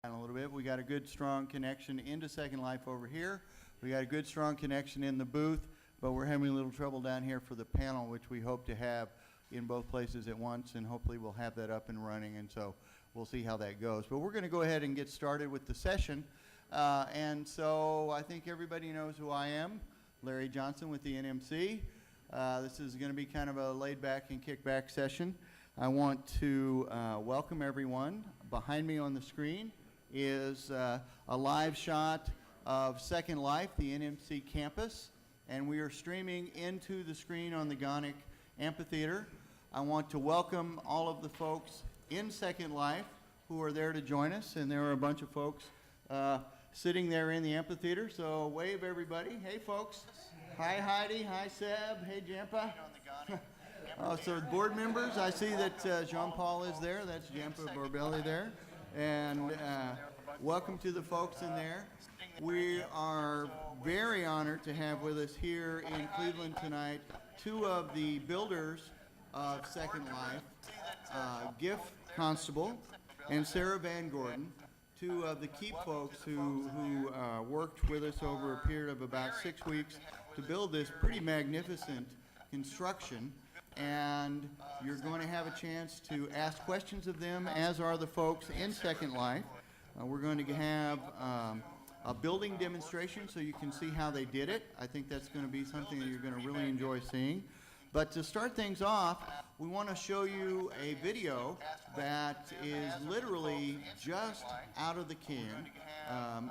A little bit. We got a good strong connection into Second Life over here. We got a good strong connection in the booth, but we're having a little trouble down here for the panel, which we hope to have in both places at once, and hopefully we'll have that up and running, and so we'll see how that goes. But we're going to go ahead and get started with the session. And so I think everybody knows who I am, Larry Johnson with the NMC. This is going to be kind of a laid-back and kick-back session. I want to welcome everyone. Behind me on the screen is a live shot of Second Life, the NMC campus, and we are streaming into the screen on the Gonic Amphitheater. I want to welcome all of the folks in Second Life who are there to join us, and there are a bunch of folks sitting there in the amphitheater, so wave everybody. Hey folks. Hi Heidi, hi Seb, hey Jampa. So board members, I see that Jean-Paul is there, that's Jampa Borbelli there. And welcome to the folks in there. We are very honored to have with us here in Cleveland tonight two of the builders of Second Life, Giff Constable and Sarah Van Gordon, two of the key folks who worked with us over a period of about 6 weeks to build this pretty magnificent construction. And you're going to have a chance to ask questions of them, as are the folks in Second Life. We're going to have a building demonstration so you can see how they did it. I think that's going to be something that you're going to really enjoy seeing. But to start things off, we want to show you a video that is literally just out of the can.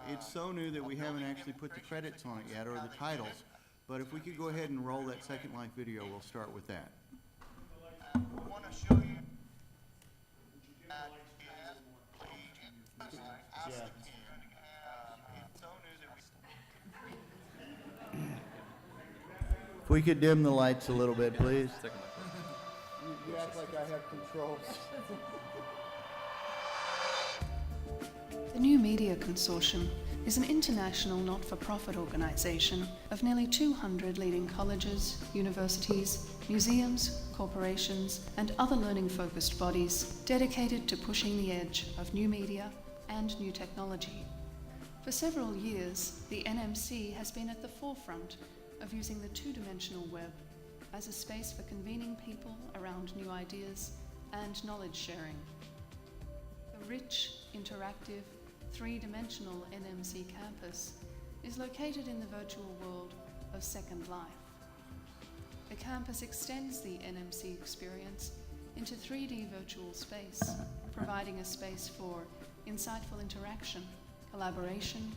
It's so new that we haven't actually put the credits on it yet, or the titles. But if we could go ahead and roll that Second Life video, we'll start with that. We want to show you that is If we could dim the lights a little bit, please. You act like I have controls. The New Media Consortium is an international not-for-profit organization of nearly 200 leading colleges, universities, museums, corporations, and other learning-focused bodies dedicated to pushing the edge of new media and new technology. For several years, the NMC has been at the forefront of using the two-dimensional web as a space for convening people around new ideas and knowledge sharing. The rich, interactive, three-dimensional NMC campus is located in the virtual world of Second Life. The campus extends the NMC experience into 3D virtual space, providing a space for insightful interaction, collaboration,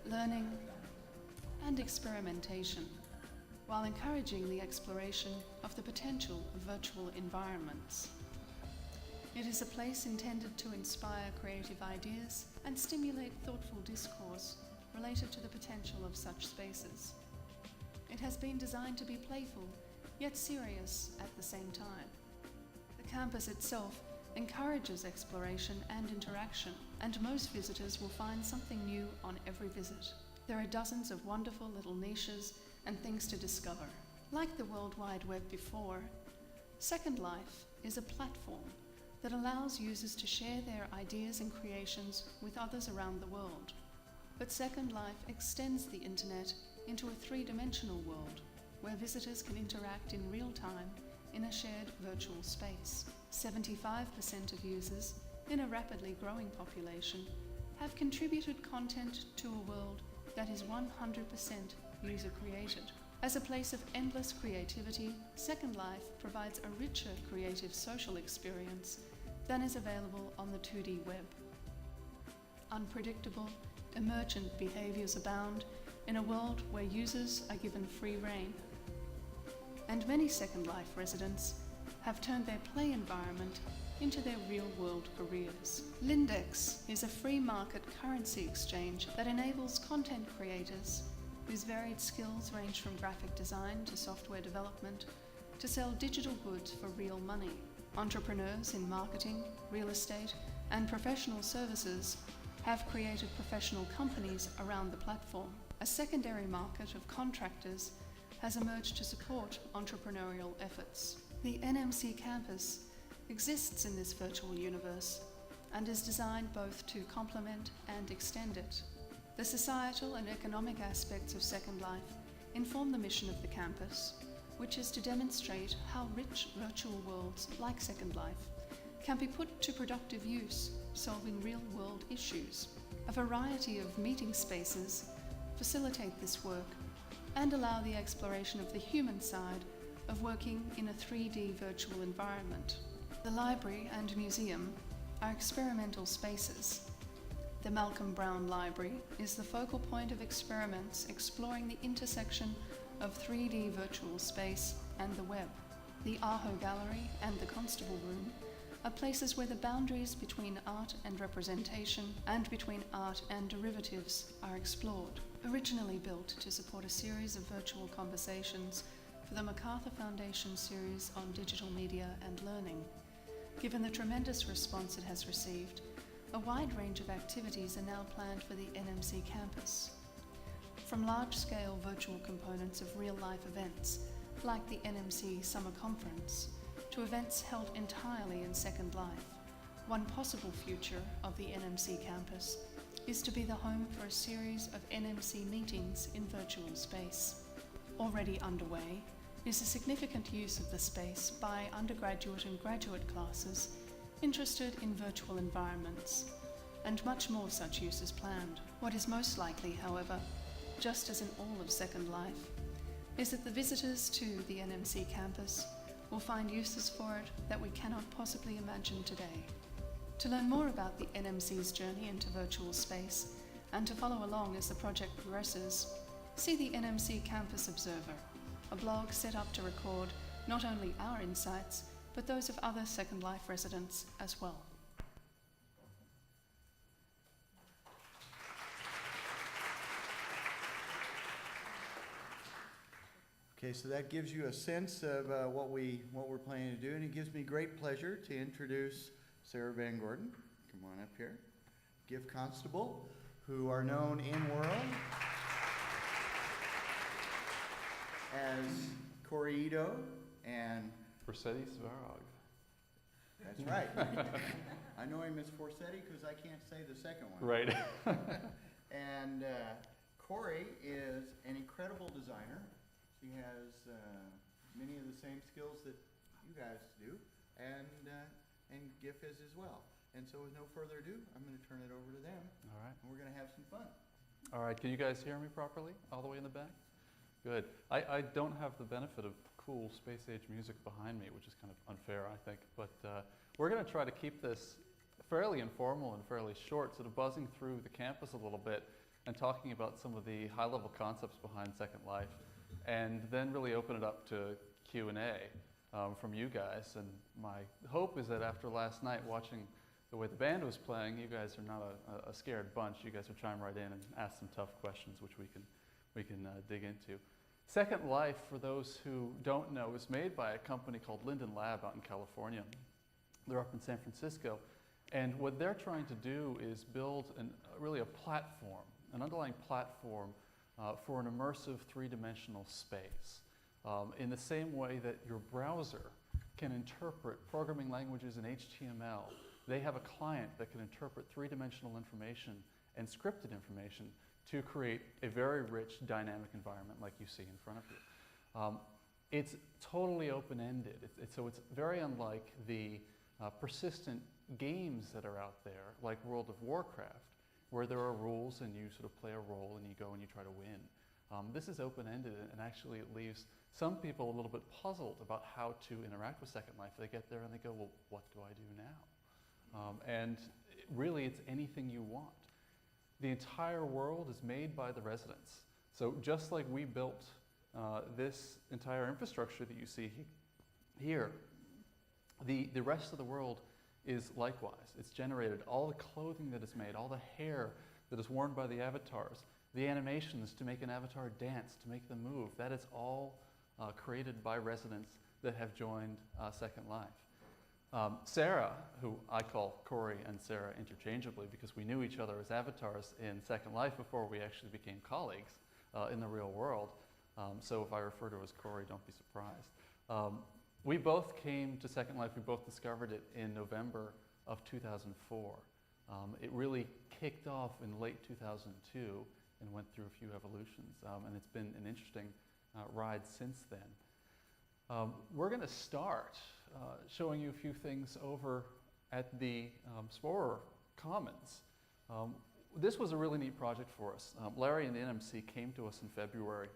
learning, and experimentation, while encouraging the exploration of the potential of virtual environments. It is a place intended to inspire creative ideas and stimulate thoughtful discourse related to the potential of such spaces. It has been designed to be playful, yet serious at the same time. The campus itself encourages exploration and interaction, and most visitors will find something new on every visit. There are dozens of wonderful little niches and things to discover. Like the World Wide Web before, Second Life is a platform that allows users to share their ideas and creations with others around the world. But Second Life extends the internet into a three-dimensional world where visitors can interact in real time in a shared virtual space. 75% of users in a rapidly growing population have contributed content to a world that is 100% user-created. As a place of endless creativity, Second Life provides a richer creative social experience than is available on the 2D web. Unpredictable, emergent behaviors abound in a world where users are given free rein. And many Second Life residents have turned their play environment into their real-world careers. Lindex is a free market currency exchange that enables content creators whose varied skills range from graphic design to software development to sell digital goods for real money. Entrepreneurs in marketing, real estate, and professional services have created professional companies around the platform. A secondary market of contractors has emerged to support entrepreneurial efforts. The NMC campus exists in this virtual universe and is designed both to complement and extend it. The societal and economic aspects of Second Life inform the mission of the campus, which is to demonstrate how rich virtual worlds like Second Life can be put to productive use, solving real-world issues. A variety of meeting spaces facilitate this work and allow the exploration of the human side of working in a 3D virtual environment. The library and museum are experimental spaces. The Malcolm Brown Library is the focal point of experiments exploring the intersection of 3D virtual space and the web. The Aho Gallery and the Constable Room are places where the boundaries between art and representation and between art and derivatives are explored. Originally built to support a series of virtual conversations for the MacArthur Foundation series on digital media and learning. Given the tremendous response it has received, a wide range of activities are now planned for the NMC campus. From large-scale virtual components of real-life events, like the NMC Summer Conference, to events held entirely in Second Life, one possible future of the NMC campus is to be the home for a series of NMC meetings in virtual space. Already underway is a significant use of the space by undergraduate and graduate classes interested in virtual environments, and much more such use is planned. What is most likely, however, just as in all of Second Life, is that the visitors to the NMC campus will find uses for it that we cannot possibly imagine today. To learn more about the NMC's journey into virtual space and to follow along as the project progresses, see the NMC Campus Observer, a blog set up to record not only our insights, but those of other Second Life residents as well. Okay, so that gives you a sense of what we're planning to do, and it gives me great pleasure to introduce Sarah Van Gordon. Come on up here. Gift Constable, who are known in world as Corey Ito and Forsetti Svarog. That's right. I know him as Forsetti because I can't say the second one. Right. And Corey is an incredible designer. She has many of the same skills that you guys do, and GIF is as well. And so with no further ado, I'm going to turn it over to them. All right. And we're going to have some fun. All right. Can you guys hear me properly all the way in the back? Good. I don't have the benefit of cool space age music behind me, which is kind of unfair, I think. But we're going to try to keep this fairly informal and fairly short, sort of buzzing through the campus a little bit and talking about some of the high-level concepts behind Second Life, and then really open it up to Q&A from you guys. And my hope is that after last night, watching the way the band was playing, you guys are not a scared bunch. You guys will chime right in and ask some tough questions, which we can dig into. Second Life, for those who don't know, was made by a company called Linden Lab out in California. They're up in San Francisco. And what they're trying to do is build really a platform, an underlying platform for an immersive three-dimensional space. In the same way that your browser can interpret programming languages in HTML, they have a client that can interpret three-dimensional information and scripted information to create a very rich dynamic environment like you see in front of you. It's totally open-ended, so it's very unlike the persistent games that are out there, like World of Warcraft, where there are rules and you sort of play a role and you go and you try to win. This is open-ended, and actually it leaves some people a little bit puzzled about how to interact with Second Life. They get there and they go, well, what do I do now? And really, it's anything you want. The entire world is made by the residents. So just like we built this entire infrastructure that you see here, the rest of the world is likewise. It's generated. All the clothing that is made, all the hair that is worn by the avatars, the animations to make an avatar dance, to make them move, that is all created by residents that have joined Second Life. Sarah, who I call Corey and Sarah interchangeably because we knew each other as avatars in Second Life before we actually became colleagues in the real world. So if I refer to her as Corey, don't be surprised. We both came to Second Life, we both discovered it in November of 2004. It really kicked off in late 2002 and went through a few evolutions, and it's been an interesting ride since then. We're going to start showing you a few things over at the Sporer Commons. This was a really neat project for us. Larry and the NMC came to us in February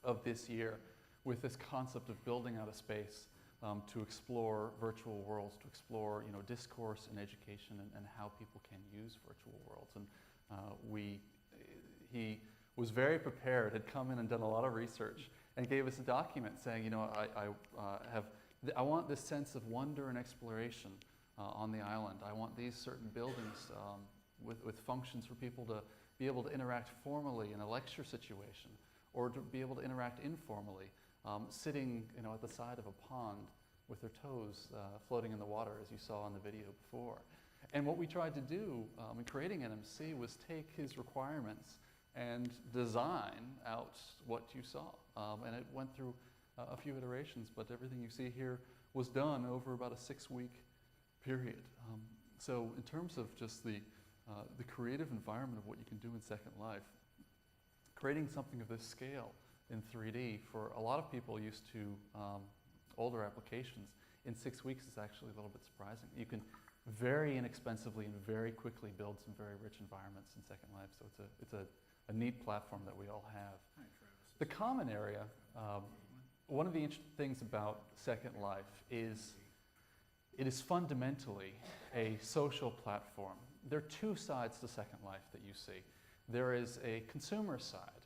of this year with this concept of building out a space to explore virtual worlds, to explore discourse and education and how people can use virtual worlds. And he was very prepared, had come in and done a lot of research, and gave us a document saying, I want this sense of wonder and exploration on the island. I want these certain buildings with functions for people to be able to interact formally in a lecture situation, or to be able to interact informally, sitting at the side of a pond with their toes floating in the water, as you saw in the video before. And what we tried to do in creating NMC was take his requirements and design out what you saw. And it went through a few iterations, but everything you see here was done over about a 6-week period. So in terms of just the creative environment of what you can do in Second Life, creating something of this scale in 3D for a lot of people used to older applications, in 6 weeks is actually a little bit surprising. You can very inexpensively and very quickly build some very rich environments in Second Life, so it's a neat platform that we all have. The common area, one of the interesting things about Second Life is it is fundamentally a social platform. There are two sides to Second Life that you see. There is a consumer side,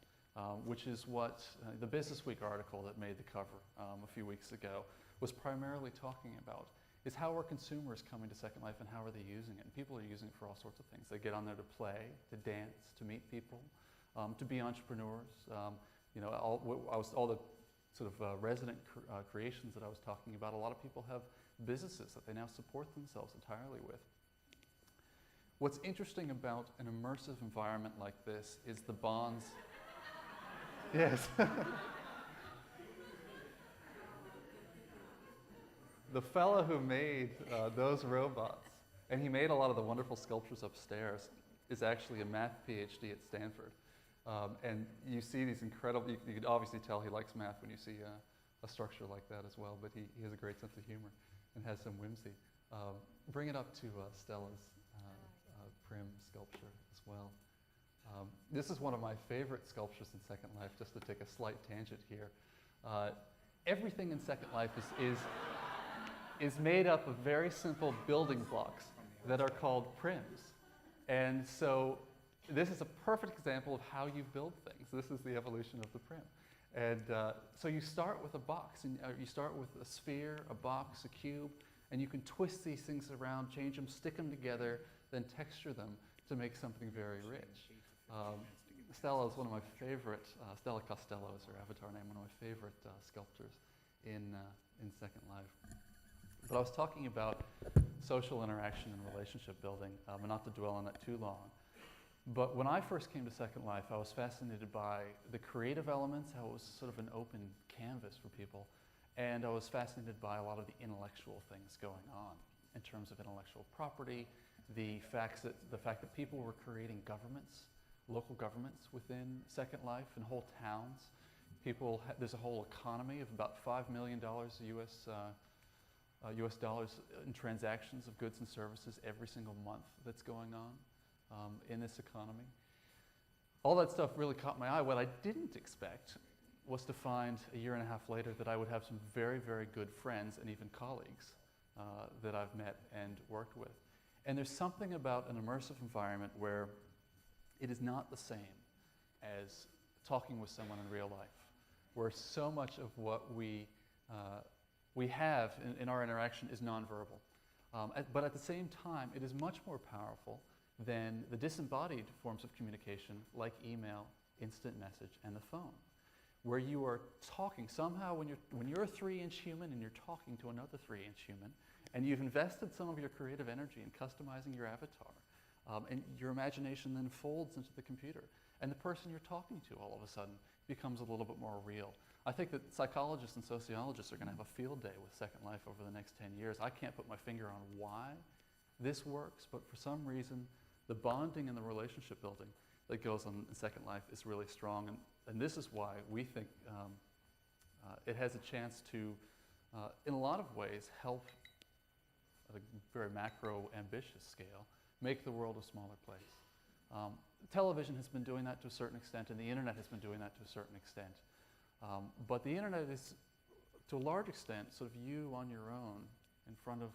which is what the Business Week article that made the cover a few weeks ago was primarily talking about, is how are consumers coming to Second Life and how are they using it? And people are using it for all sorts of things. They get on there to play, to dance, to meet people, to be entrepreneurs. All the sort of resident creations that I was talking about, a lot of people have businesses that they now support themselves entirely with. What's interesting about an immersive environment like this is the bonds. Yes. The fellow who made those robots, and he made a lot of the wonderful sculptures upstairs, is actually a math PhD at Stanford. And you see these incredible, you can obviously tell he likes math when you see a structure like that as well, but he has a great sense of humor and has some whimsy. Bring it up to Stella's Prim sculpture as well. This is one of my favorite sculptures in Second Life, just to take a slight tangent here. Everything in Second Life is made up of very simple building blocks that are called prims. And so this is a perfect example of how you build things. This is the evolution of the prim. And so you start with a box, and you start with a sphere, a box, a cube, and you can twist these things around, change them, stick them together, then texture them to make something very rich. Stella is one of my favorite, Stella Costello is her avatar name, one of my favorite sculptors in Second Life. But I was talking about social interaction and relationship building, and not to dwell on that too long. But when I first came to Second Life, I was fascinated by the creative elements, how it was sort of an open canvas for people, and I was fascinated by a lot of the intellectual things going on in terms of intellectual property, the fact that people were creating governments, local governments within Second Life and whole towns. There's a whole economy of about $5 million US dollars in transactions of goods and services every single month that's going on in this economy. All that stuff really caught my eye. What I didn't expect was to find a year and a half later that I would have some very, very good friends and even colleagues that I've met and worked with. And there's something about an immersive environment where it is not the same as talking with someone in real life, where so much of what we have in our interaction is nonverbal. But at the same time, it is much more powerful than the disembodied forms of communication like email, instant message, and the phone, where you are talking. Somehow when you're a 3-inch human and you're talking to another 3-inch human, and you've invested some of your creative energy in customizing your avatar, and your imagination then folds into the computer, and the person you're talking to all of a sudden becomes a little bit more real. I think that psychologists and sociologists are going to have a field day with Second Life over the next 10 years. I can't put my finger on why this works, but for some reason, the bonding and the relationship building that goes on in Second Life is really strong. And this is why we think it has a chance to, in a lot of ways, help at a very macro, ambitious scale, make the world a smaller place. Television has been doing that to a certain extent, and the internet has been doing that to a certain extent. But the internet is, to a large extent, sort of you on your own in front of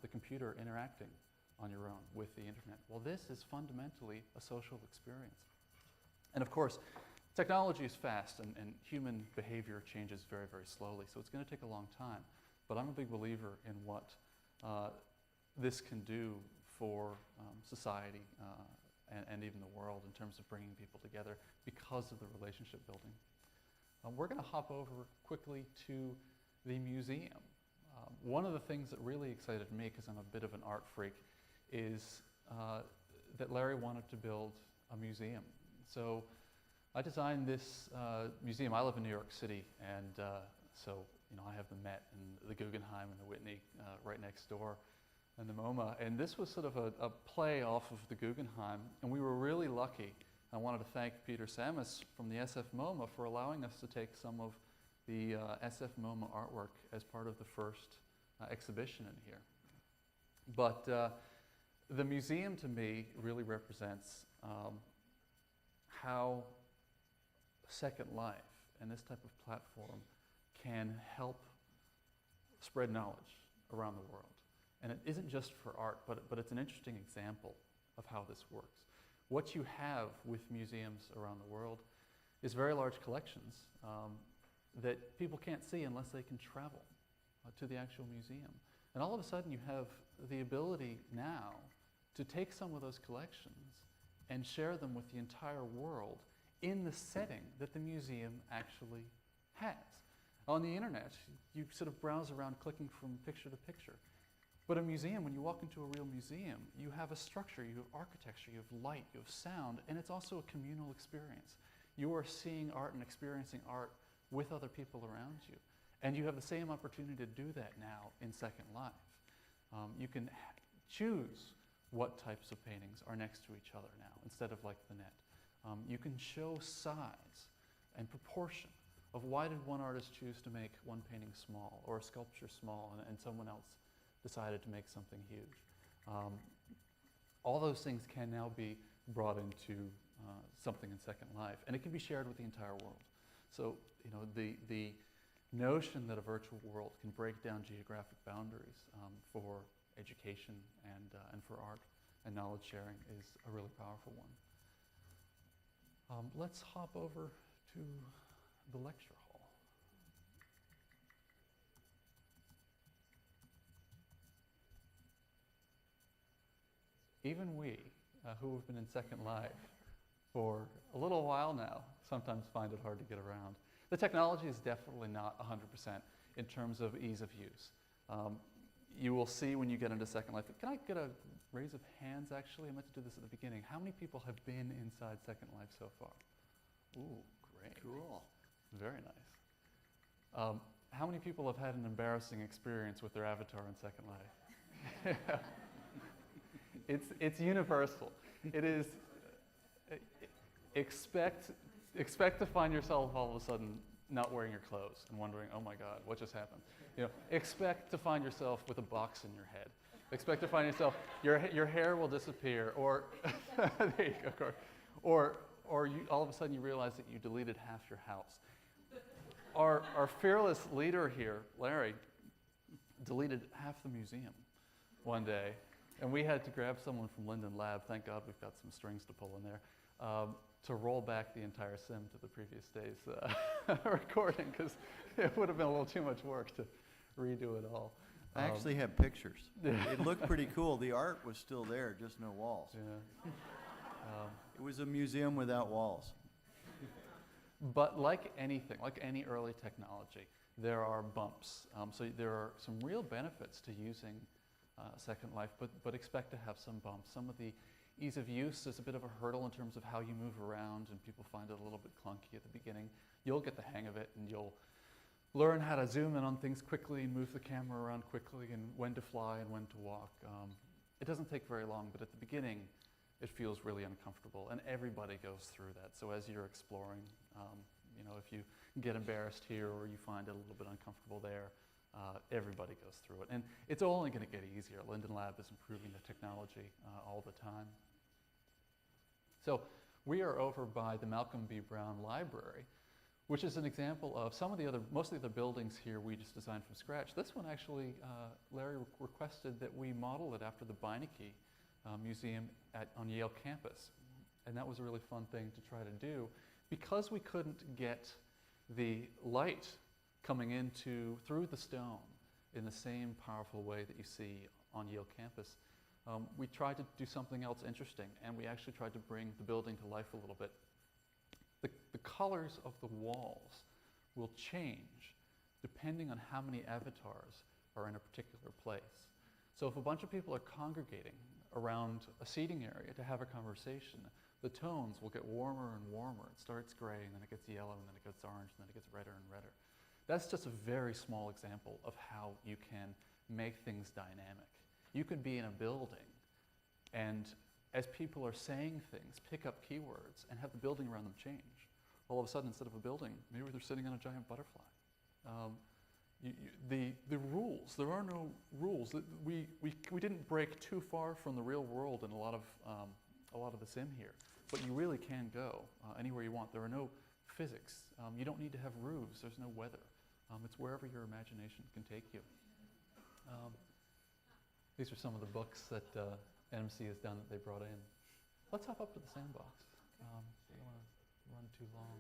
the computer interacting on your own with the internet. Well, this is fundamentally a social experience. And of course, technology is fast and human behavior changes very, very slowly, so it's going to take a long time. But I'm a big believer in what this can do for society and even the world in terms of bringing people together because of the relationship building. We're going to hop over quickly to the museum. One of the things that really excited me, because I'm a bit of an art freak, is that Larry wanted to build a museum. So I designed this museum. I live in New York City, and so I have the Met and the Guggenheim and the Whitney right next door, and the MoMA. And this was sort of a play off of the Guggenheim, and we were really lucky. I wanted to thank Peter Samus from the SF MoMA for allowing us to take some of the SF MoMA artwork as part of the first exhibition in here. But the museum to me really represents how Second Life and this type of platform can help spread knowledge around the world. And it isn't just for art, but it's an interesting example of how this works. What you have with museums around the world is very large collections that people can't see unless they can travel to the actual museum. And all of a sudden you have the ability now to take some of those collections and share them with the entire world in the setting that the museum actually has. On the internet, you sort of browse around clicking from picture to picture. But a museum, when you walk into a real museum, you have a structure, you have architecture, you have light, you have sound, and it's also a communal experience. You are seeing art and experiencing art with other people around you. And you have the same opportunity to do that now in Second Life. You can choose what types of paintings are next to each other now, instead of like the net. You can show size and proportion of why did one artist choose to make one painting small or a sculpture small and someone else decided to make something huge. All those things can now be brought into something in Second Life, and it can be shared with the entire world. So, the notion that a virtual world can break down geographic boundaries for education and for art and knowledge sharing is a really powerful one. Let's hop over to the lecture hall. Even we, who have been in Second Life for a little while now, sometimes find it hard to get around. The technology is definitely not 100% in terms of ease of use. You will see when you get into Second Life. Can I get a raise of hands, actually? I meant to do this at the beginning. How many people have been inside Second Life so far? Ooh, great. Cool. Very nice. How many people have had an embarrassing experience with their avatar in Second Life? It's universal. It is, expect to find yourself all of a sudden not wearing your clothes and wondering, oh my God, what just happened? Expect to find yourself with a box in your head. Expect to find yourself, your hair will disappear, or there you go, or you, all of a sudden you realize that you deleted half your house. Our fearless leader here, Larry, deleted half the museum one day, and we had to grab someone from Linden Lab. Thank God we've got some strings to pull in there. To roll back the entire sim to the previous day's recording, because it would have been a little too much work to redo it all. I actually have pictures. It looked pretty cool. The art was still there, just no walls. Yeah. It was a museum without walls. But like anything, like any early technology, there are bumps. So there are some real benefits to using Second Life, but expect to have some bumps. Some of the ease of use is a bit of a hurdle in terms of how you move around, and people find it a little bit clunky at the beginning. You'll get the hang of it, and you'll learn how to zoom in on things quickly and move the camera around quickly, and when to fly and when to walk. It doesn't take very long, but at the beginning, it feels really uncomfortable, and everybody goes through that. So as you're exploring, you know, if you get embarrassed here or you find it a little bit uncomfortable there, everybody goes through it. And it's only going to get easier. Linden Lab is improving the technology all the time. So we are over by the Malcolm B. Brown Library, which is an example of most of the other buildings here we just designed from scratch. This one actually, Larry requested that we model it after the Beinecke Museum on Yale campus. And that was a really fun thing to try to do. Because we couldn't get the light coming through the stone in the same powerful way that you see on Yale campus, we tried to do something else interesting, and we actually tried to bring the building to life a little bit. The colors of the walls will change depending on how many avatars are in a particular place. So if a bunch of people are congregating around a seating area to have a conversation, the tones will get warmer and warmer. It starts gray, and then it gets yellow, and then it gets orange, and then it gets redder and redder. That's just a very small example of how you can make things dynamic. You could be in a building, and as people are saying things, pick up keywords and have the building around them change. All of a sudden, instead of a building, maybe they're sitting on a giant butterfly. The rules, there are no rules. We didn't break too far from the real world in a lot of the sim here, but you really can go anywhere you want. There are no physics. You don't need to have roofs. There's no weather. It's wherever your imagination can take you. These are some of the books that NMC has done that they brought in. Let's hop up to the sandbox. I don't want to run too long.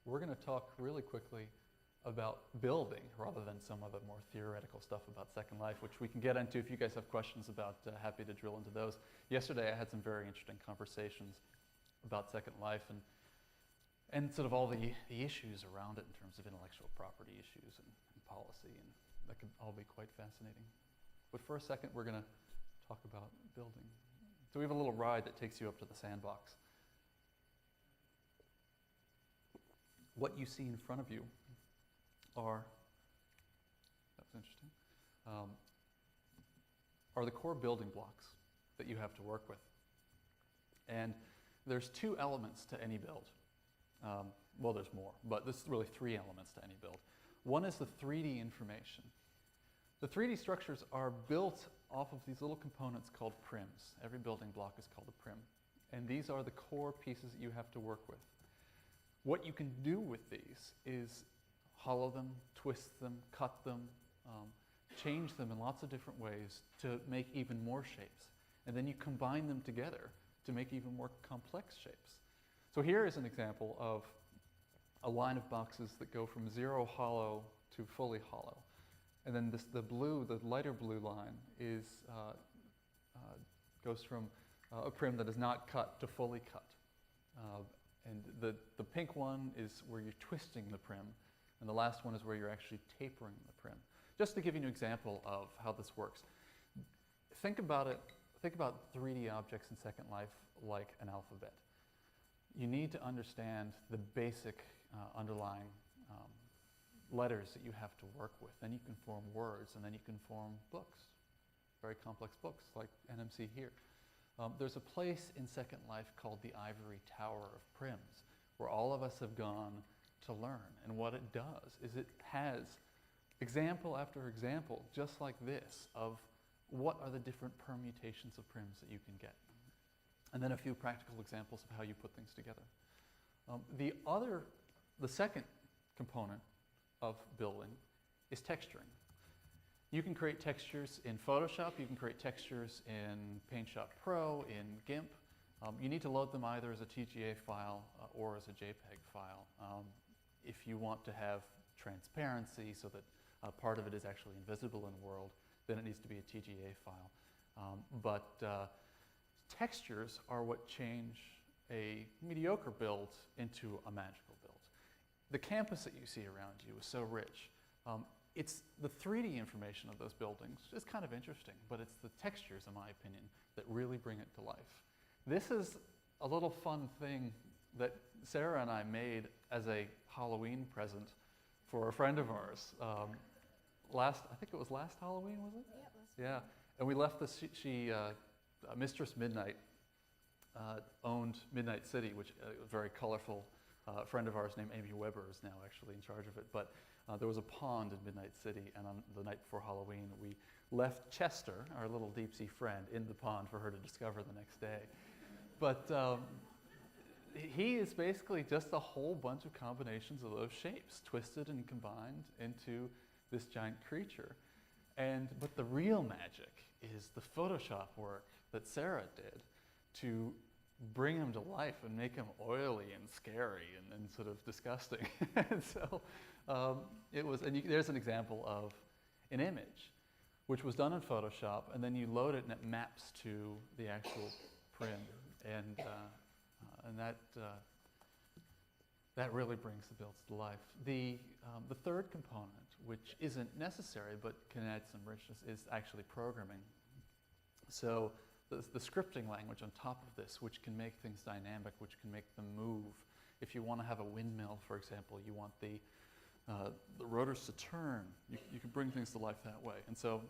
We're going to talk really quickly about building rather than some of the more theoretical stuff about Second Life, which we can get into if you guys have questions about. Happy to drill into those. Yesterday I had some very interesting conversations about Second Life and sort of all the issues around it in terms of intellectual property issues and policy, and that could all be quite fascinating. But for a second, we're going to talk about building. So we have a little ride that takes you up to the sandbox. What you see in front of you are the core building blocks that you have to work with. And there's two elements to any build. Well, there's more, but there's really three elements to any build. One is the 3D information. The 3D structures are built off of these little components called prims. Every building block is called a prim. And these are the core pieces that you have to work with. What you can do with these is hollow them, twist them, cut them, change them in lots of different ways to make even more shapes. And then you combine them together to make even more complex shapes. So here is an example of a line of boxes that go from zero hollow to fully hollow. And then the lighter blue line goes from a prim that is not cut to fully cut. And the pink one is where you're twisting the prim, and the last one is where you're actually tapering the prim. Just to give you an example of how this works. Think about 3D objects in Second Life like an alphabet. You need to understand the basic underlying letters that you have to work with. Then you can form words, and then you can form books, very complex books like NMC here. There's a place in Second Life called the Ivory Tower of Prims, where all of us have gone to learn. And what it does is it has example after example, just like this, of what are the different permutations of prims that you can get. And then a few practical examples of how you put things together. The second component of building is texturing. You can create textures in Photoshop, you can create textures in PaintShop Pro, in GIMP. You need to load them either as a TGA file or as a JPEG file. If you want to have transparency so that part of it is actually invisible in the world, then it needs to be a TGA file. But textures are what change a mediocre build into a magical build. The campus that you see around you is so rich. It's the 3D information of those buildings is kind of interesting, but it's the textures, in my opinion, that really bring it to life. This is a little fun thing that Sarah and I made as a Halloween present for a friend of ours. I think it was last Halloween, was it? Yeah, it was. Yeah, And we left this, Mistress Midnight owned Midnight City, which a very colorful friend of ours named Amy Weber is now actually in charge of it. But there was a pond in Midnight City, and on the night before Halloween, we left Chester, our little deep sea friend, in the pond for her to discover the next day. But he is basically just a whole bunch of combinations of those shapes, twisted and combined into this giant creature. But the real magic is the Photoshop work that Sarah did to bring him to life and make him oily and scary and sort of disgusting. And so it was, and there's an example of an image which was done in Photoshop, and then you load it and it maps to the actual print, and that really brings the builds to life. The third component, which isn't necessary but can add some richness, is actually programming. So the scripting language on top of this, which can make things dynamic, which can make them move. If you want to have a windmill, for example, you want the rotors to turn, you can bring things to life that way. And so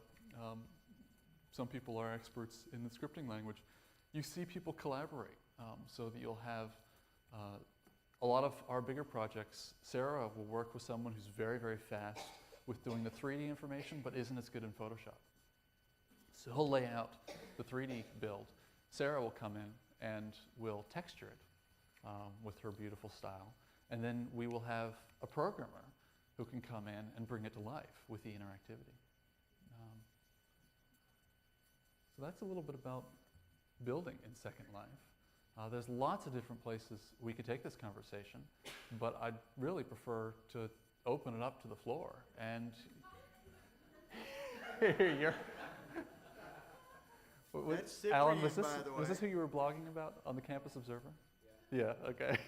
some people are experts in the scripting language. You see people collaborate so that you'll have a lot of our bigger projects. Sarah will work with someone who's very, very fast with doing the 3D information but isn't as good in Photoshop. So he'll lay out the 3D build. Sarah will come in and will texture it with her beautiful style. And then we will have a programmer who can come in and bring it to life with the interactivity. So that's a little bit about building in Second Life. There's lots of different places we could take this conversation, but I'd really prefer to open it up to the floor. And you're... That's Cyprian, Alan, was by the way. this who you were blogging about on the Campus Observer? Yeah, okay.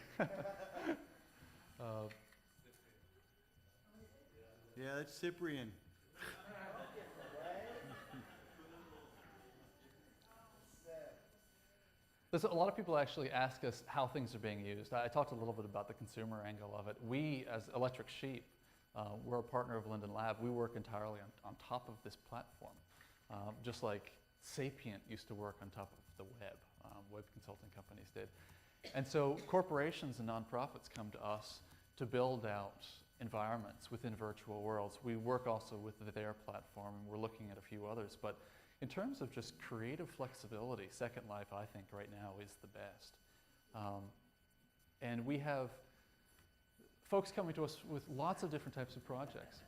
Yeah, that's Cyprian. There's a lot of people actually ask us how things are being used. I talked a little bit about the consumer angle of it. We, as Electric Sheep, we're a partner of Linden Lab. We work entirely on top of this platform, just like Sapient used to work on top of the web consulting companies did. And so corporations and nonprofits come to us to build out environments within virtual worlds. We work also with their platform, and we're looking at a few others. But in terms of just creative flexibility, Second Life, I think, right now is the best. And we have folks coming to us with lots of different types of projects.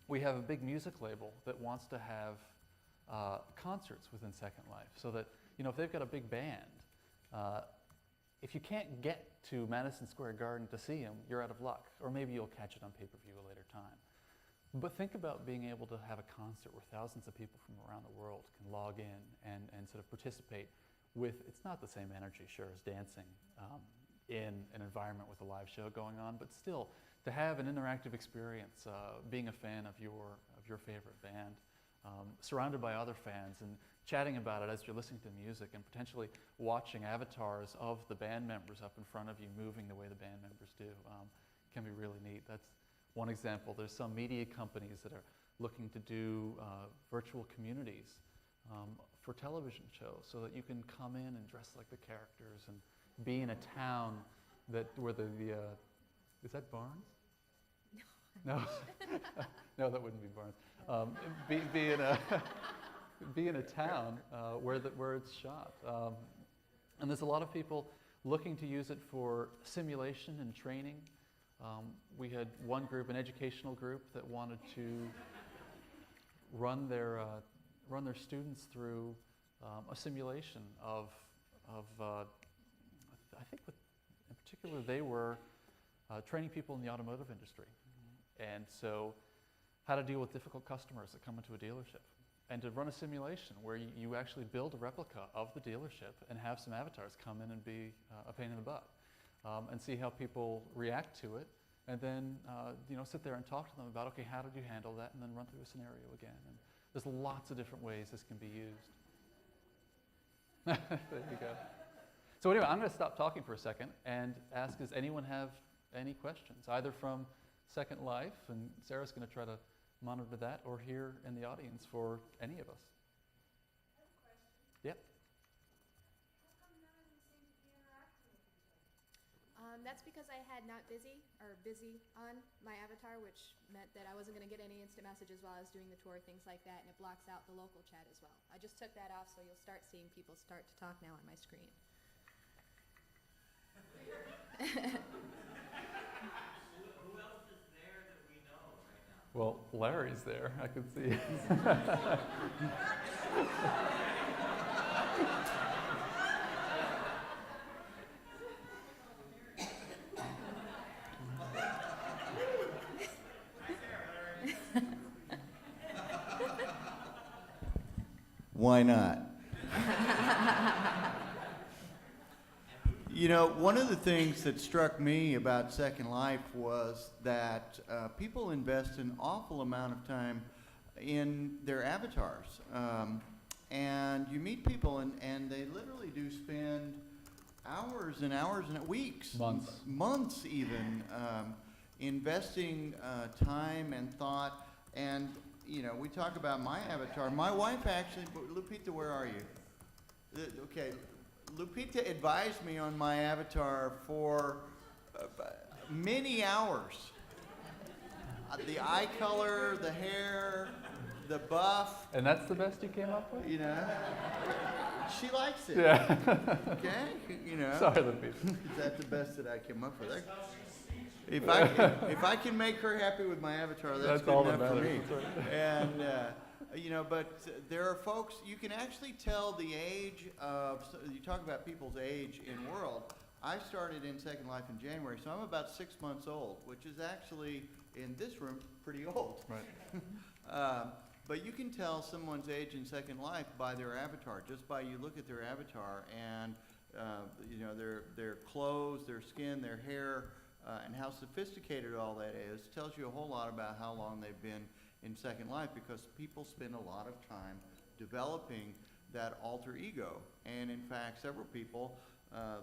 We have a big music label that wants to have concerts within Second Life, so that, if they've got a big band, if you can't get to Madison Square Garden to see them, you're out of luck. Or maybe you'll catch it on pay-per-view a later time. But think about being able to have a concert where thousands of people from around the world can log in and sort of participate with, it's not the same energy, sure, as dancing in an environment with a live show going on, but still, to have an interactive experience, being a fan of your favorite band, surrounded by other fans and chatting about it as you're listening to music, and potentially watching avatars of the band members up in front of you moving the way the band members do, can be really neat. That's one example. There's some media companies that are looking to do virtual communities for television shows, so that you can come in and dress like the characters and be in a town where the is that Barnes? No, no, that wouldn't be Barnes. Be in a town where it's shot, and there's a lot of people looking to use it for simulation and training. We had one group, an educational group, that wanted to run their students through a simulation of I think in particular they were training people in the automotive industry, and so how to deal with difficult customers that come into a dealership, and to run a simulation where you actually build a replica of the dealership and have some avatars come in and be a pain in the butt, and see how people react to it, and then sit there and talk to them about, okay, how did you handle that, and then run through a scenario again. And there's lots of different ways this can be used. There you go. So anyway, I'm going to stop talking for a second and ask, does anyone have any questions, either from Second Life, and Sarah's going to try to monitor that, or here in the audience for any of us. That's because I had not busy on my avatar, which meant that I wasn't going to get any instant messages while I was doing the tour, things like that, and it blocks out the local chat as well. I just took that off, so you'll start seeing people start to talk now on my screen. Who else is there that we know right now? Well, Larry's there, I can see. Why not? You know, one of the things that struck me about Second Life was that people invest an awful amount of time in their avatars. And you meet people and they literally do spend hours and hours and weeks. Months even, investing time and thought. And, you know, we talk about my avatar. My wife actually, Lupita, where are you? Okay. Lupita advised me on my avatar for many hours. The eye color, the hair, the buff. And that's the best you came up with? You know, she likes it. Yeah. Okay, you know. Sorry, Lupita. Is that the best that I came up with? If I can make her happy with my avatar, that's good all enough that for matters. me. And you know, but there are folks, you can actually tell the age of, you talk about people's age in world. I started in Second Life in January, so I'm about 6 months old, which is actually, in this room, pretty old. Right. But you can tell someone's age in Second Life by their avatar, just by you look at their avatar and you know, their clothes, their skin, their hair, and how sophisticated all that is, tells you a whole lot about how long they've been in Second Life, because people spend a lot of time developing that alter ego. And in fact, several people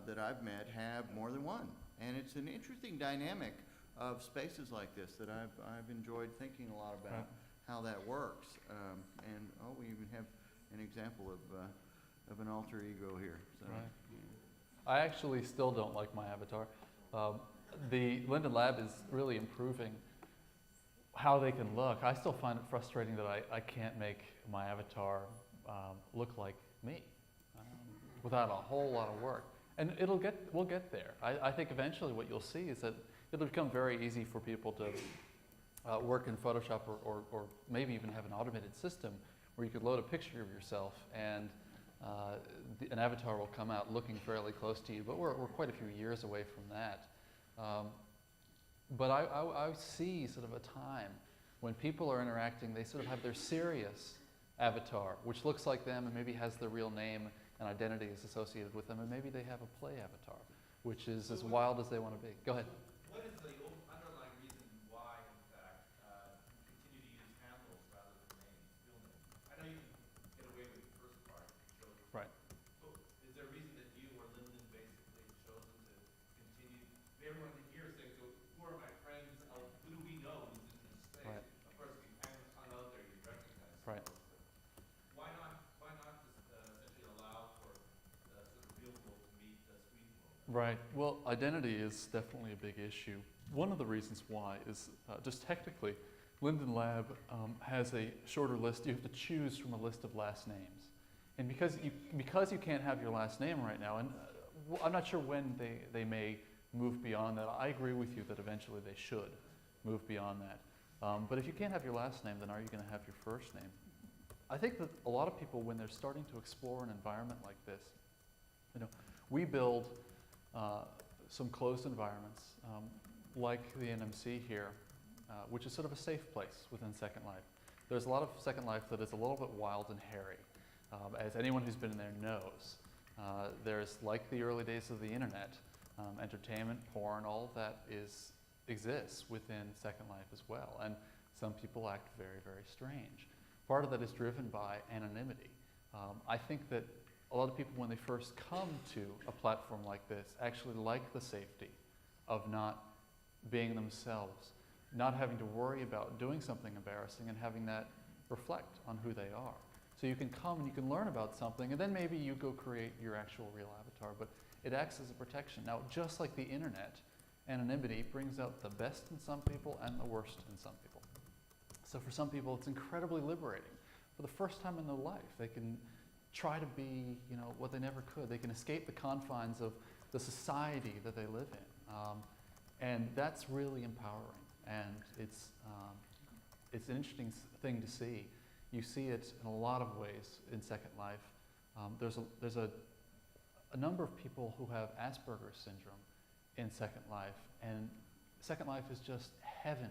that I've met have more than one. And it's an interesting dynamic of spaces like this that I've enjoyed thinking a lot about how that works. And we even have an example of an alter ego here. So. Right. I actually still don't like my avatar. The Linden Lab is really improving how they can look. I still find it frustrating that I can't make my avatar look like me without a whole lot of work. And we'll get there. I think eventually what you'll see is that it'll become very easy for people to work in Photoshop or maybe even have an automated system where you could load a picture of yourself and an avatar will come out looking fairly close to you. But we're quite a few years away from that. But I see sort of a time when people are interacting, they sort of have their serious avatar, which looks like them and maybe has their real name and identity is associated with them, and maybe they have a play avatar, which is as wild as they want to be. Go ahead. What is the underlying reason why, in fact, you continue to use handles rather than names, real names? I know you can get away with the first part, Right. but is there a reason that you or Lyndon basically have chosen to continue? Everyone here is saying, so who are my friends? Who do we know who's in this space? Right. Of course, if you hang out there, you recognize Right. those. Why not just essentially allow for the sort of real world to meet the screen world? Right. Well, identity is definitely a big issue. One of the reasons why is just technically, Linden Lab has a shorter list. You have to choose from a list of last names. And because you can't have your last name right now, and I'm not sure when they may move beyond that. I agree with you that eventually they should move beyond that. But if you can't have your last name, then are you going to have your first name? I think that a lot of people, when they're starting to explore an environment like this, you know, we build some closed environments like the NMC here, which is sort of a safe place within Second Life. There's a lot of Second Life that is a little bit wild and hairy, as anyone who's been in there knows. There's, like the early days of the internet, entertainment, porn, all of that exists within Second Life as well. And some people act very, very strange. Part of that is driven by anonymity. I think that a lot of people, when they first come to a platform like this, actually like the safety of not being themselves, not having to worry about doing something embarrassing and having that reflect on who they are. So you can come and you can learn about something, and then maybe you go create your actual real avatar, but it acts as a protection. Now, just like the internet anonymity brings out the best in some people and the worst in some people. So for some people, it's incredibly liberating. For the first time in their life, they can try to be, what they never could. They can escape the confines of the society that they live in. And that's really empowering. And it's an interesting thing to see. You see it in a lot of ways in Second Life. There's a number of people who have Asperger's syndrome in Second Life, and Second Life is just heaven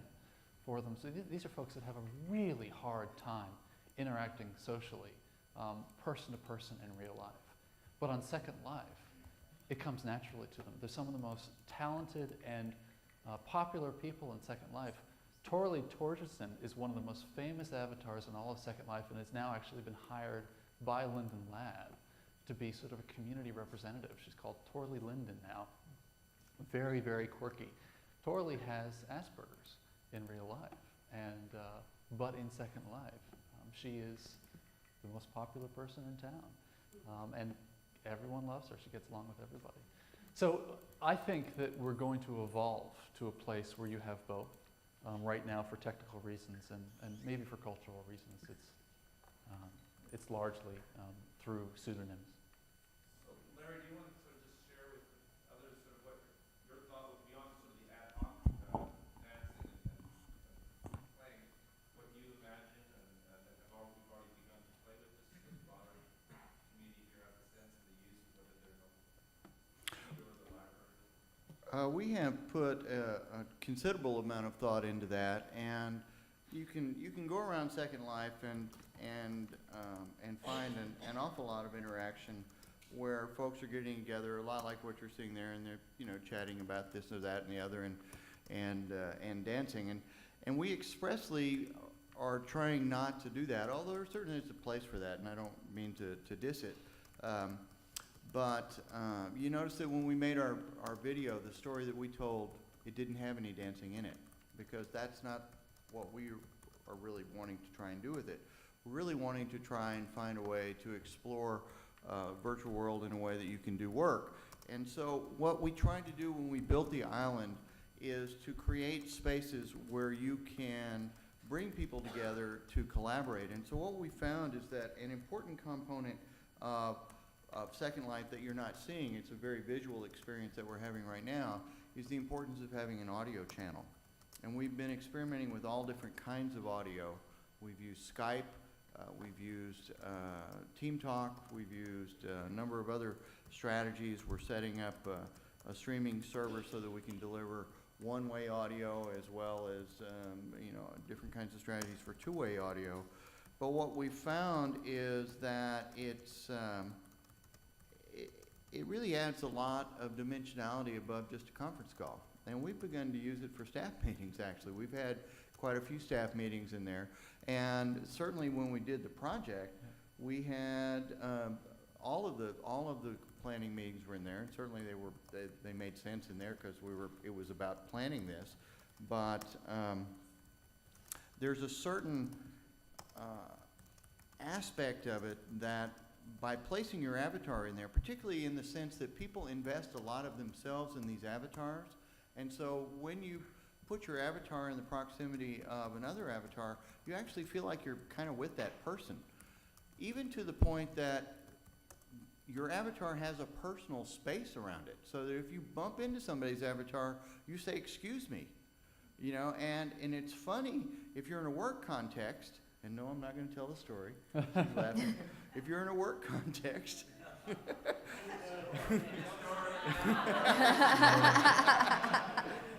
for them. So these are folks that have a really hard time interacting socially, person to person in real life. But on Second Life, it comes naturally to them. They're some of the most talented and popular people in Second Life. Torley Torgerson is one of the most famous avatars in all of Second Life, and has now actually been hired by Linden Lab to be sort of a community representative. She's called Torley Linden now. Very, very quirky. Torley has Asperger's in real life, and but in Second Life, she is the most popular person in town, and everyone loves her. She gets along with everybody. So I think that we're going to evolve to a place where you have both. Right now, for technical reasons and maybe for cultural reasons, it's largely through pseudonyms. So Larry, do you want to sort of just share with others sort of what your thought would be on sort of the ad hoc dancing and playing, what you imagine and we've already begun to play with this sort of broader community here at the sense of the use, whether they're or the library? We have put a considerable amount of thought into that, and you can go around Second Life and find an awful lot of interaction where folks are getting together, a lot like what you're seeing there, and they're chatting about this or that and the other, and dancing, and we expressly are trying not to do that, although there certainly is a place for that, and I don't mean to diss it. But you notice that when we made our video, the story that we told, it didn't have any dancing in it, because that's not what we are really wanting to try and do with it. We're really wanting to try and find a way to explore virtual world in a way that you can do work. And so what we tried to do when we built the island is to create spaces where you can bring people together to collaborate. And so what we found is that an important component of Second Life that you're not seeing, it's a very visual experience that we're having right now, is the importance of having an audio channel. And we've been experimenting with all different kinds of audio. We've used Skype, we've used Team Talk, we've used a number of other strategies. We're setting up a streaming server so that we can deliver one-way audio as well as different kinds of strategies for two-way audio. But what we found is that it really adds a lot of dimensionality above just a conference call. And we've begun to use it for staff meetings, actually. We've had quite a few staff meetings in there. And certainly when we did the project, we had all of the planning meetings were in there, and certainly they made sense in there because it was about planning this. But there's a certain aspect of it that by placing your avatar in there, particularly in the sense that people invest a lot of themselves in these avatars, and so when you put your avatar in the proximity of another avatar, you actually feel like you're kind of with that person, even to the point that your avatar has a personal space around it, so that if you bump into somebody's avatar, you say, "Excuse me," and it's funny if you're in a work context. And no, I'm not going to tell the story. She's laughing. If you're in a work context,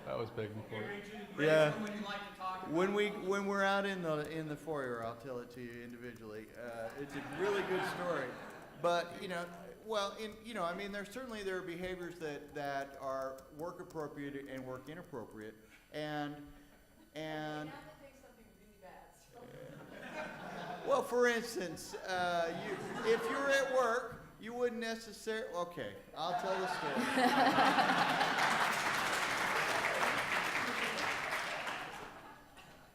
That was big before. yeah. When we're out in the foyer, I'll tell it to you individually. It's a really good story, but there are behaviors that are work appropriate and work inappropriate, and. Well, for instance, if you're at work, you wouldn't necessarily. Okay, I'll tell the story.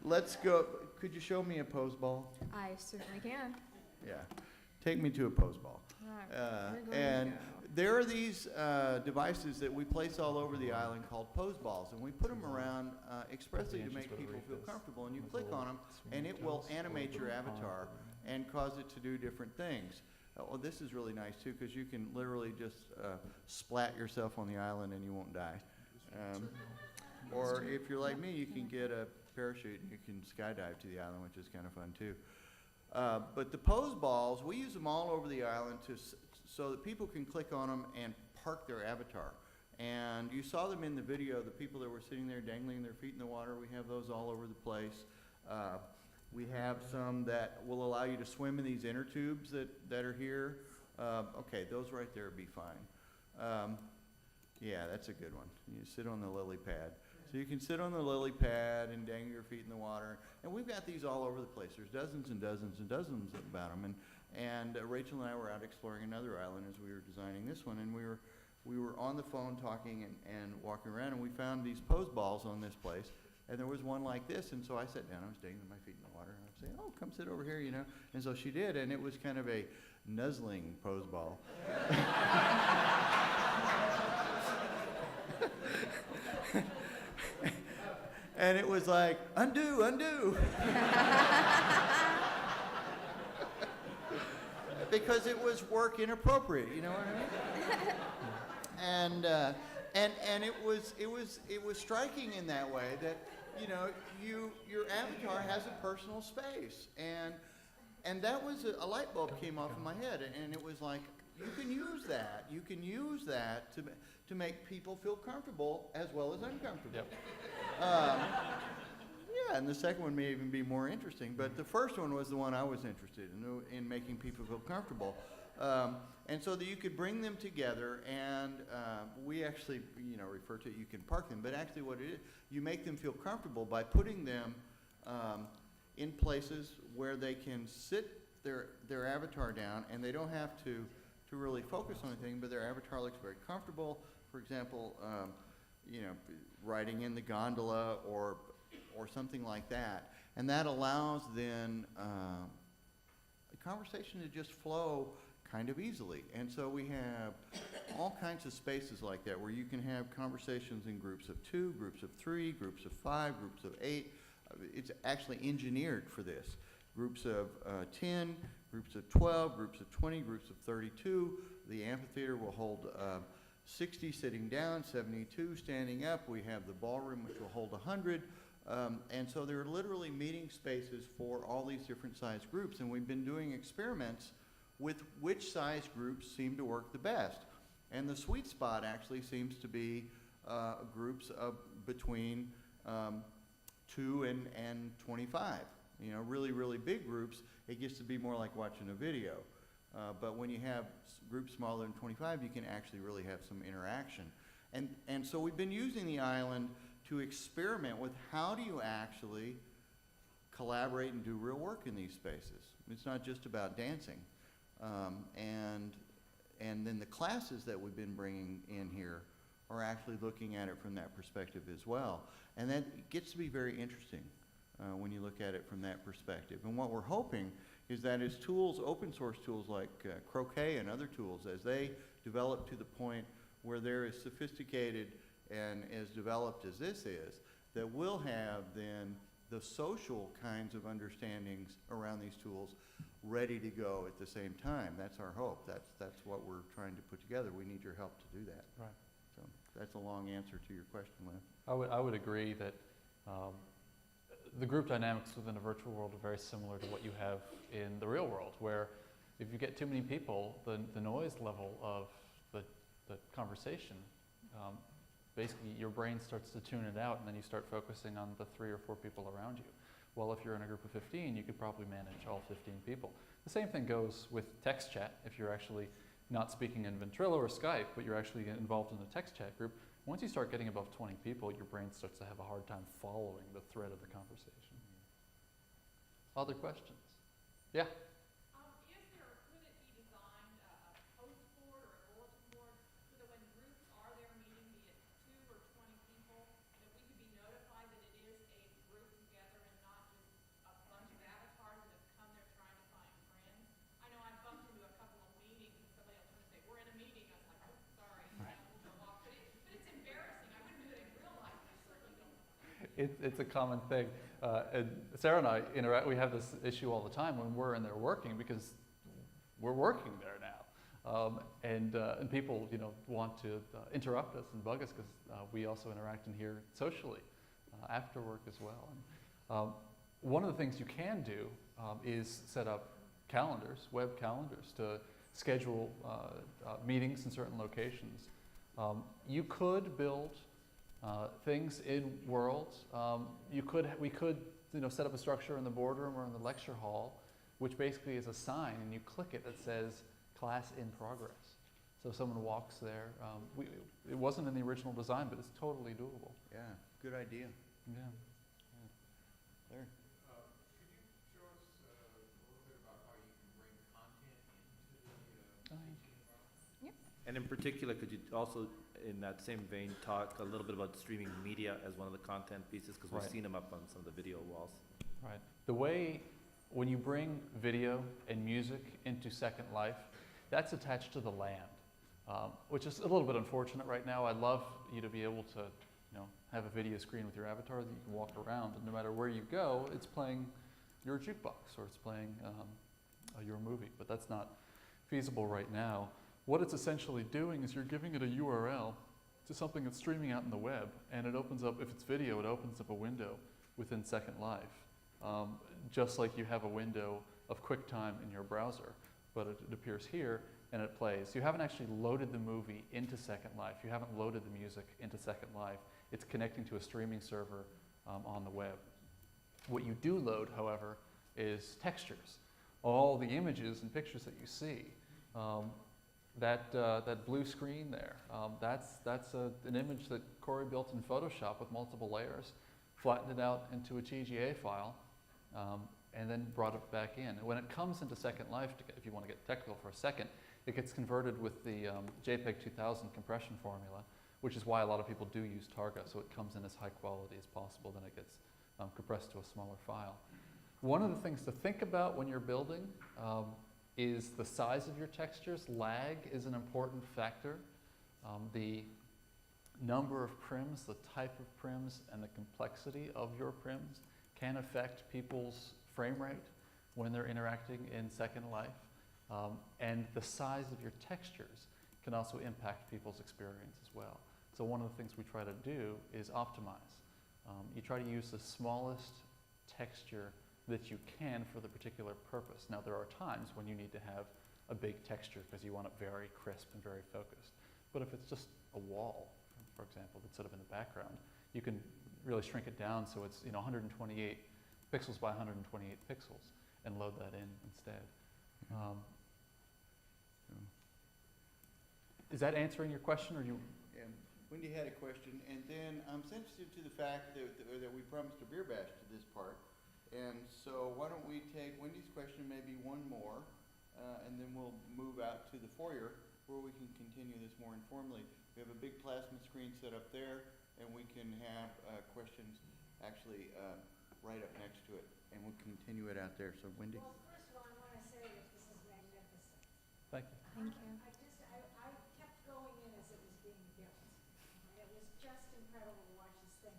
Let's go. Could you show me a pose ball? I certainly can. Yeah. Take me to a pose ball. All right, we're going And to go. there are these devices that we place all over the island called pose balls, and we put them around expressly to make people feel comfortable. And you click on them, and it will animate your avatar and cause it to do different things. Well, this is really nice too, because you can literally just splat yourself on the island and you won't die. Or if you're like me, you can get a parachute and you can skydive to the island, which is kind of fun too. But the pose balls, we use them all over the island so that people can click on them and park their avatar. And you saw them in the video, the people that were sitting there dangling their feet in the water. We have those all over the place. We have some that will allow you to swim in these inner tubes that are here. Okay, those right there would be fine. Yeah, that's a good one. You sit on the lily pad. So you can sit on the lily pad and dangle your feet in the water. And we've got these all over the place. There's dozens and dozens and dozens about them. And Rachel and I were out exploring another island as we were designing this one. And we were on the phone talking and walking around, and we found these pose balls on this place. And there was one like this, and so I sat down. I was dangling my feet in the water, and I'm saying, "Oh, come sit over here," you know. And so she did, and it was kind of a nuzzling pose ball. And it was like, undo, undo. Because it was work inappropriate, you know what I mean? And it was striking in that way that, you know, your avatar has a personal space, and that was a light bulb came off in my head, and it was like, you can use that to make people feel comfortable as well as uncomfortable. Yep. Yeah, and the second one may even be more interesting, but the first one was the one I was interested in making people feel comfortable. And so that you could bring them together, and we actually, you know, refer to it, you can park them, but actually what it is, you make them feel comfortable by putting them in places where they can sit their avatar down, and they don't have to really focus on anything, but their avatar looks very comfortable. For example, you know, riding in the gondola or something like that, and that allows then the conversation to just flow kind of easily. And so we have all kinds of spaces like that where you can have conversations in groups of 2, groups of 3, groups of 5, groups of 8. It's actually engineered for this. Groups of 10, groups of 12, groups of 20, groups of 32. The amphitheater will hold 60 sitting down, 72 standing up. We have the ballroom, which will hold 100. And so there are literally meeting spaces for all these different size groups. And we've been doing experiments with which size groups seem to work the best. And the sweet spot actually seems to be groups of between 2 and 25. You know, really, really big groups, it gets to be more like watching a video. But when you have groups smaller than 25, you can actually really have some interaction. And so we've been using the island to experiment with how do you actually collaborate and do real work in these spaces. It's not just about dancing. And then the classes that we've been bringing in here are actually looking at it from that perspective as well. And that gets to be very interesting when you look at it from that perspective. And what we're hoping is that as tools, open source tools like Croquet and other tools, as they develop to the point where they're as sophisticated and as developed as this is, that we'll have then the social kinds of understandings around these tools ready to go at the same time. That's our hope. That's what we're trying to put together. We need your help to do that. Right. So that's a long answer to your question, Lynn. I would agree that the group dynamics within a virtual world are very similar to what you have in the real world, where if you get too many people, the noise level of the conversation, basically your brain starts to tune it out, and then you start focusing on the 3 or 4 people around you. Well, if you're in a group of 15, you could probably manage all 15 people. The same thing goes with text chat. If you're actually not speaking in Ventrilo or Skype, but you're actually involved in a text chat group, once you start getting above 20 people, your brain starts to have a hard time following the thread of the conversation. Other questions? Yeah? Is there, or could it be designed a post board or a bulletin board so that when groups are there meeting, be it 2 or 20 people, that we could be notified that it is a group together and not just a bunch of avatars that have come there trying to find friends? I know I've bumped into a couple of meetings and somebody else would say, we're in a meeting. I was like, It's a common thing. And Sarah and I interact, we have this issue all the time when we're in there working because we're working there now. And people, want to interrupt us and bug us because we also interact in here socially after work as well. And, one of the things you can do is set up calendars, web calendars, to schedule meetings in certain locations. You could build things in worlds. We could, set up a structure in the boardroom or in the lecture hall, which basically is a sign, and you click it that says "class in progress." So if someone walks there, it wasn't in the original design, but it's totally doable. Yeah, good idea. Yeah. There. Could you show us a little bit about how you can bring content into the teaching environment? And in particular, could you also, in that same vein, talk a little bit about streaming media as one of the content pieces? Because we've Right. seen them up on some of the video walls. Right. The way, when you bring video and music into Second Life, that's attached to the land, which is a little bit unfortunate right now. I'd love you to be able to, have a video screen with your avatar that you can walk around, and no matter where you go, it's playing your jukebox or it's playing your movie, but that's not feasible right now. What it's essentially doing is you're giving it a URL to something that's streaming out in the web, and it opens up, if it's video, it opens up a window within Second Life, just like you have a window of QuickTime in your browser, but it appears here and it plays. You haven't actually loaded the movie into Second Life. You haven't loaded the music into Second Life. It's connecting to a streaming server on the web. What you do load, however, is textures. All the images and pictures that you see. That blue screen there, that's an image that Corey built in Photoshop with multiple layers, flattened it out into a TGA file, and then brought it back in. And when it comes into Second Life, if you want to get technical for a second, it gets converted with the JPEG 2000 compression formula, which is why a lot of people do use Targa, so it comes in as high quality as possible, then it gets compressed to a smaller file. One of the things to think about when you're building is the size of your textures. Lag is an important factor. The number of prims, the type of prims, and the complexity of your prims can affect people's frame rate when they're interacting in Second Life. And the size of your textures can also impact people's experience as well. So one of the things we try to do is optimize. You try to use the smallest texture that you can for the particular purpose. Now there are times when you need to have a big texture because you want it very crisp and very focused. But if it's just a wall, for example, that's sort of in the background, you can really shrink it down so it's 128 pixels by 128 pixels and load that in instead. Is that answering your question, or you? Yeah, Wendy had a question, and then I'm sensitive to the fact that we promised a beer bash to this part. And so why don't we take Wendy's question, maybe one more, and then we'll move out to the foyer where we can continue this more informally. We have a big plasma screen set up there, and we can have questions actually right up next to it, and we'll continue it out there. So Wendy. Well, first of all, I want to say that this is magnificent. Thank you. Thank you. I kept going in as it was being built. It was just incredible to watch this thing.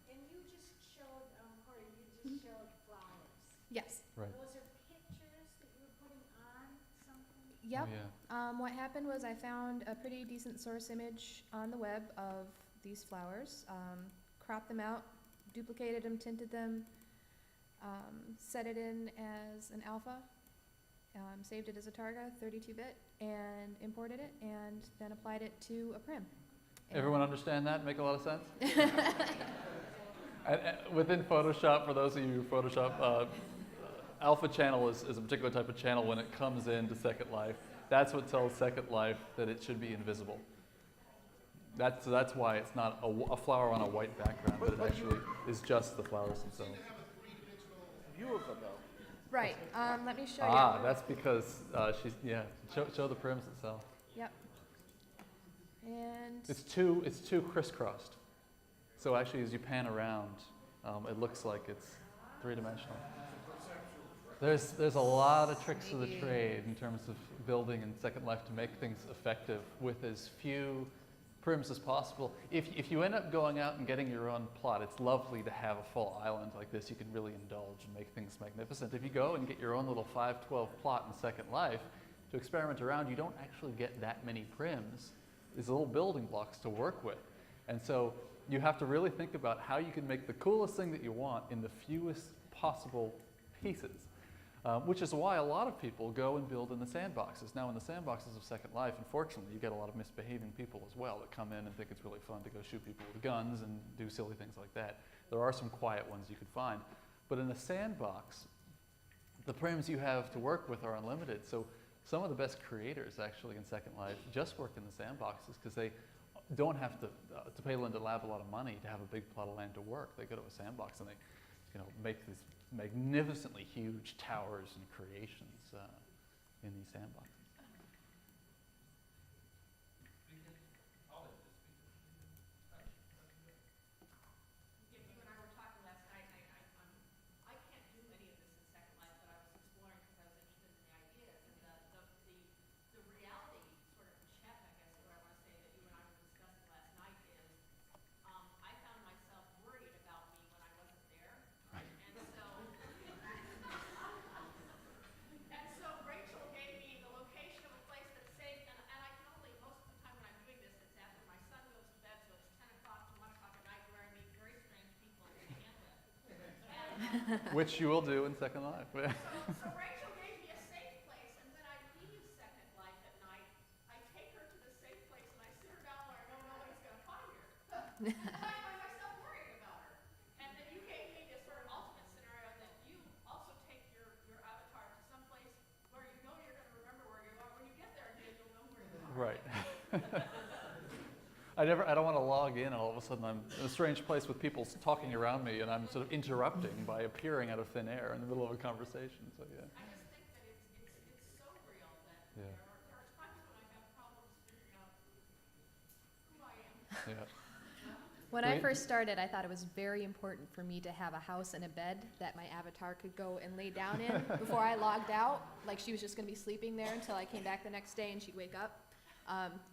And you just showed, Corey, you just showed flowers. Yes. Right. Those are pictures that you were putting on something? Yep. Oh, yeah. What happened was I found a pretty decent source image on the web of these flowers, cropped them out, duplicated them, tinted them, set it in as an alpha, saved it as a Targa 32-bit, and imported it, and then applied it to a prim. Everyone understand that? Make a lot of sense? Within Photoshop, for those of you who Photoshop, alpha channel is a particular type of channel when it comes into Second Life. That's what tells Second Life that it should be invisible. That's why it's not a flower on a white background, but it actually is just the flowers themselves. View of it, though. Right. Let me show you. That's because show the prims itself. Yep. And It's too crisscrossed. So actually, as you pan around, it looks like it's three-dimensional. There's a lot of tricks of the trade in terms of building in Second Life to make things effective with as few prims as possible. If you end up going out and getting your own plot, it's lovely to have a full island like this. You can really indulge and make things magnificent. If you go and get your own little 512 plot in Second Life to experiment around, you don't actually get that many prims, these little building blocks to work with. And so you have to really think about how you can make the coolest thing that you want in the fewest possible pieces. Which is why a lot of people go and build in the sandboxes. Now, in the sandboxes of Second Life, unfortunately, you get a lot of misbehaving people as well that come in and think it's really fun to go shoot people with guns and do silly things like that. There are some quiet ones you could find. But in the sandbox, the prims you have to work with are unlimited. So some of the best creators, actually, in Second Life just work in the sandboxes because they don't have to pay Linda Lab a lot of money to have a big plot of land to work. They go to a sandbox and they make these magnificently huge towers and creations in these sandboxes. If you and I were talking last night, I can't do any of this in Second Life, but I was exploring because I was interested in the ideas and the reality sort of check, I guess, what I want to say that you and I were discussing last night is I found myself worried about me when I wasn't there, and so Rachel gave me the location of a place that's safe, and I can only, most of the time when I'm doing this, it's after my son goes to bed, so it's 10 o'clock to 1 o'clock at night where I meet very strange people in Canada. Which you will do in Second Life. So Rachel gave me a safe place, and when I leave Second Life at night, I take her to the safe place and I sit her down where I know nobody's going to find her. And I find myself worrying about her. And then you gave me this sort of ultimate scenario that you also take your avatar to some place where you know you're going to remember where you are. When you get there again, you'll know where you are. Right. I don't want to log in and all of a sudden I'm in a strange place with people talking around me and I'm sort of interrupting by appearing out of thin air in the middle of a conversation. So yeah. I just think that it's so real that Yeah. there are times when I have problems figuring out who I am. Yeah. When I Great. first started, I thought it was very important for me to have a house and a bed that my avatar could go and lay down in before I logged out. Like she was just going to be sleeping there until I came back the next day and she'd wake up.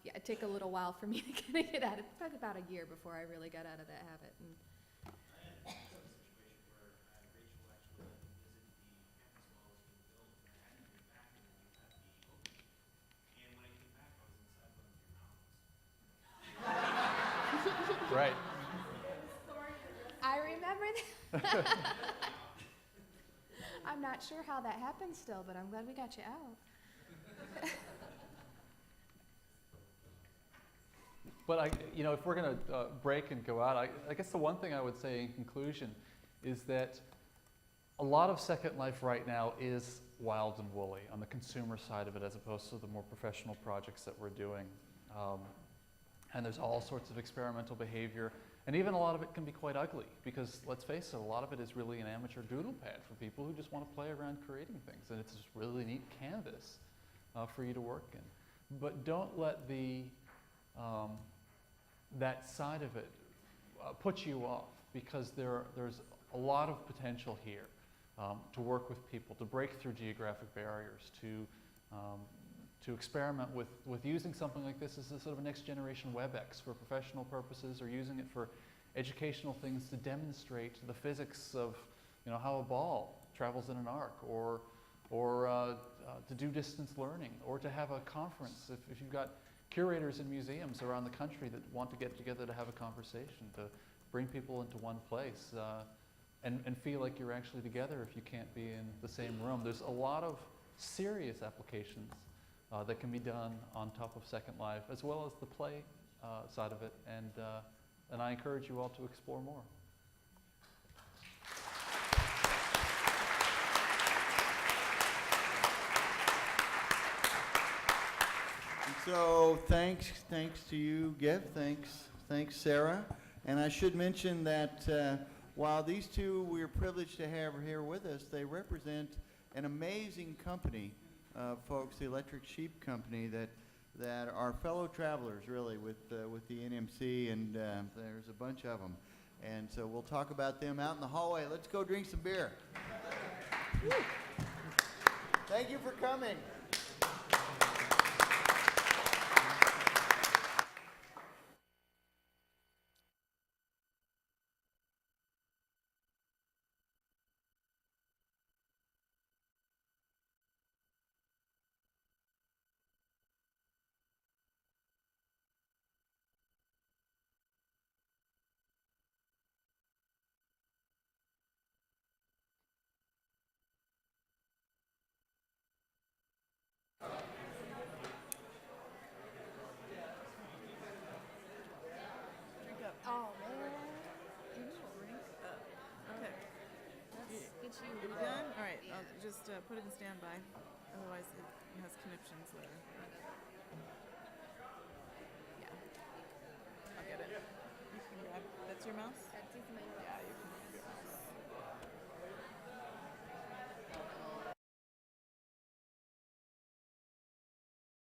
Yeah, it took a little while for me to kind of get out of it. Probably about a year before I really got out of that habit. And I had a situation where Rachel actually let me visit the campus while it was being built, and I hadn't been back, and then you had the opening. And when I came back, I was inside one of your mountains. Right. I remember that. I'm not sure how that happened still, but I'm glad we got you out. But if we're going to break and go out, I guess the one thing I would say in conclusion is that a lot of Second Life right now is wild and woolly on the consumer side of it as opposed to the more professional projects that we're doing. And there's all sorts of experimental behavior. And even a lot of it can be quite ugly because, let's face it, a lot of it is really an amateur doodle pad for people who just want to play around creating things. And it's this really neat canvas for you to work in. But don't let that side of it put you off because there's a lot of potential here to work with people, to break through geographic barriers, to experiment with using something like this as a sort of a next generation WebEx for professional purposes or using it for educational things to demonstrate the physics of how a ball travels in an arc or to do distance learning or to have a conference if you've got curators in museums around the country that want to get together to have a conversation, to bring people into one place and feel like you're actually together if you can't be in the same room. There's a lot of serious applications that can be done on top of Second Life, as well as the play side of it, and I encourage you all to explore more. So thanks to you, Giv. Thanks, Sarah. And I should mention that while these two we're privileged to have here with us, they represent an amazing company, folks, the Electric Sheep Company, that are fellow travelers, really, with the NMC, and there's a bunch of them. And so we'll talk about them out in the hallway. Let's go drink some beer. Thank you for coming. put it in standby, otherwise it has connections later. Yeah. I'll get it. You can grab, that's your mouse? That's easy, my Yeah, you can